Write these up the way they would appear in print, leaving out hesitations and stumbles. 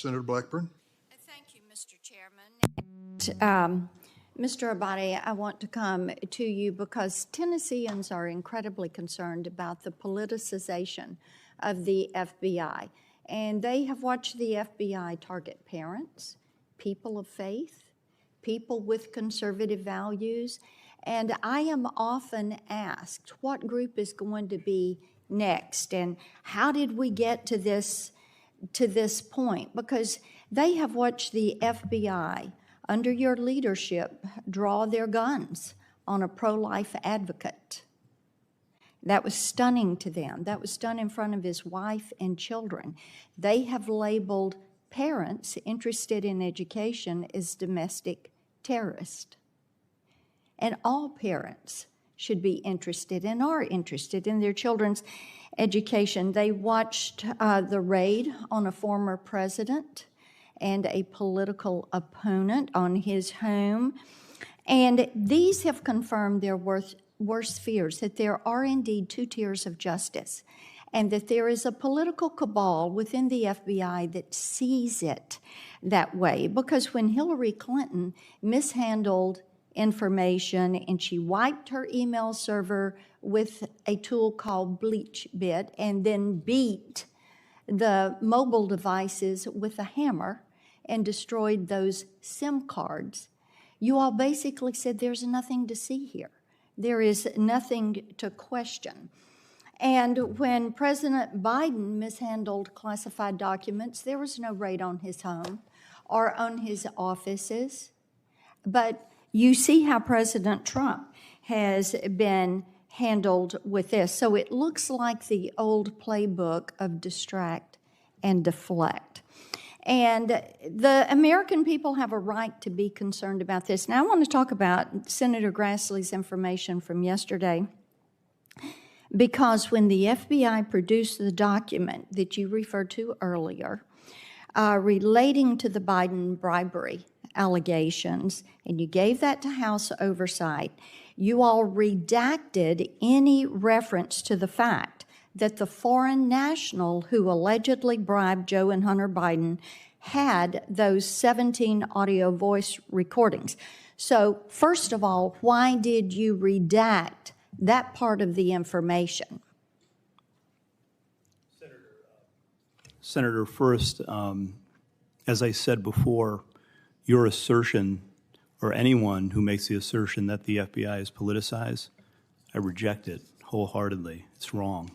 Senator Blackburn. Thank you, Mr. Chairman. Mr. Abadi, I want to come to you because Tennesseans are incredibly concerned about the politicization of the FBI. And they have watched the FBI target parents, people of faith, people with conservative values. And I am often asked, what group is going to be next? And how did we get to this point? Because they have watched the FBI, under your leadership, draw their guns on a pro-life advocate. That was stunning to them. That was done in front of his wife and children. They have labeled parents interested in education as domestic terrorists. And all parents should be interested and are interested in their children's education. They watched the raid on a former president and a political opponent on his home. And these have confirmed their worst fears, that there are indeed two tiers of justice, and that there is a political cabal within the FBI that sees it that way. Because when Hillary Clinton mishandled information and she wiped her email server with a tool called BleachBit and then beat the mobile devices with a hammer and destroyed those SIM cards, you all basically said there's nothing to see here. There is nothing to question. And when President Biden mishandled classified documents, there was no raid on his home or on his offices. But you see how President Trump has been handled with this. So it looks like the old playbook of distract and deflect. And the American people have a right to be concerned about this. Now I want to talk about Senator Grassley's information from yesterday, because when the FBI produced the document that you referred to earlier relating to the Biden bribery allegations, and you gave that to House Oversight, you all redacted any reference to the fact that the foreign national who allegedly bribed Joe and Hunter Biden had those 17 audio voice recordings. So first of all, why did you redact that part of the information? Senator, first, as I said before, your assertion, or anyone who makes the assertion that the FBI is politicized, I reject it wholeheartedly. It's wrong.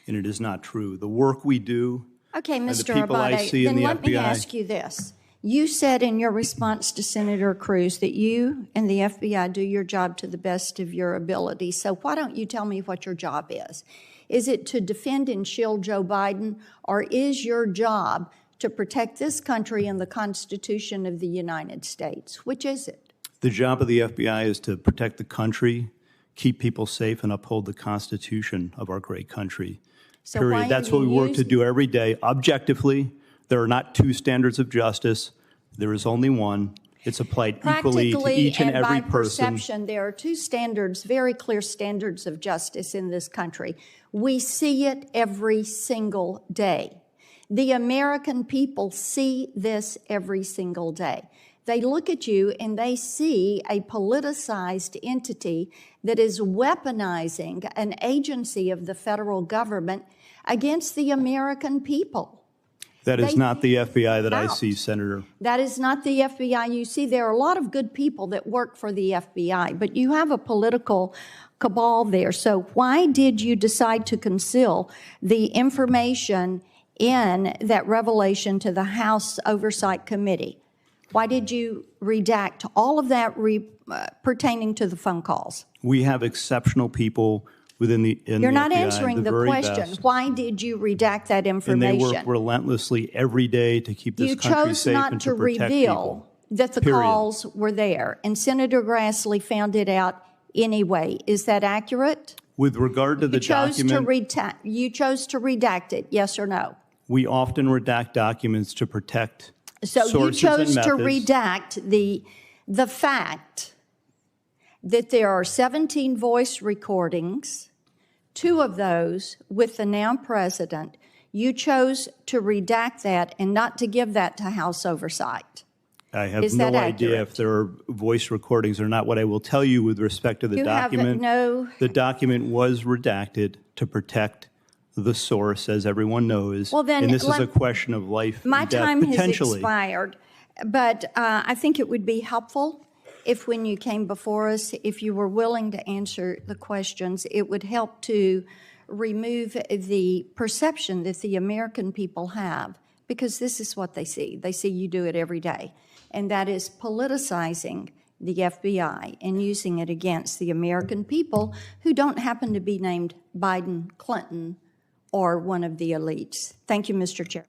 And it is not true. The work we do, okay, and the Mr. people I Abadi, see in then the let me FBI. ask you this. You said in your response to Senator Cruz that you and the FBI do your job to the best of your ability. So why don't you tell me what your job is? Is it to defend and shield Joe Biden, or is your job to protect this country and the Constitution of the United States? Which is it? The job of the FBI is to protect the country, keep people safe, and uphold the Constitution of our great country. So Period. That's what we work to do every day. Objectively, there are not two standards of justice. There is only one. It's applied equally to each and every by person. Perception, there are two standards, very clear standards of justice in this country. We see it every single day. The American people see this every single day. They look at you and they see a politicized entity that is weaponizing an agency of the federal government against the American people. That is not the FBI that I see, Senator. That is not the FBI you see. There are a lot of good people that work for the FBI, but you have a political cabal there. So why did you decide to conceal the information in that revelation to the House Oversight Committee? Why did you redact all of that pertaining to the phone calls? We have exceptional people within the FBI. You're not answering the question. Best. Why did you redact that information? And they work relentlessly every day to keep this country safe and to protect people. You chose not to reveal that the calls were there, and Senator Grassley found it out anyway. Is that accurate? With regard to the document, you chose to redact it, yes or no? we often redact documents to protect So you sources chose and to methods. redact the fact that there are 17 voice recordings, 2 of those with the now president. You chose to redact that and not to give that to House oversight. I have Is no that idea accurate? if there are voice recordings or not. What I will tell you with respect to the You have document, no- the document was redacted to protect the source, as everyone knows. Well, then and this is let- a question of life My and death, time has potentially. expired, but I think it would be helpful if when you came before us, if you were willing to answer the questions, it would help to remove the perception that the American people have, because this is what they see. They see you do it every day, and that is politicizing the FBI and using it against the American people who don't happen to be named Biden, Clinton, or one of the elites. Thank you, Mr. Chair.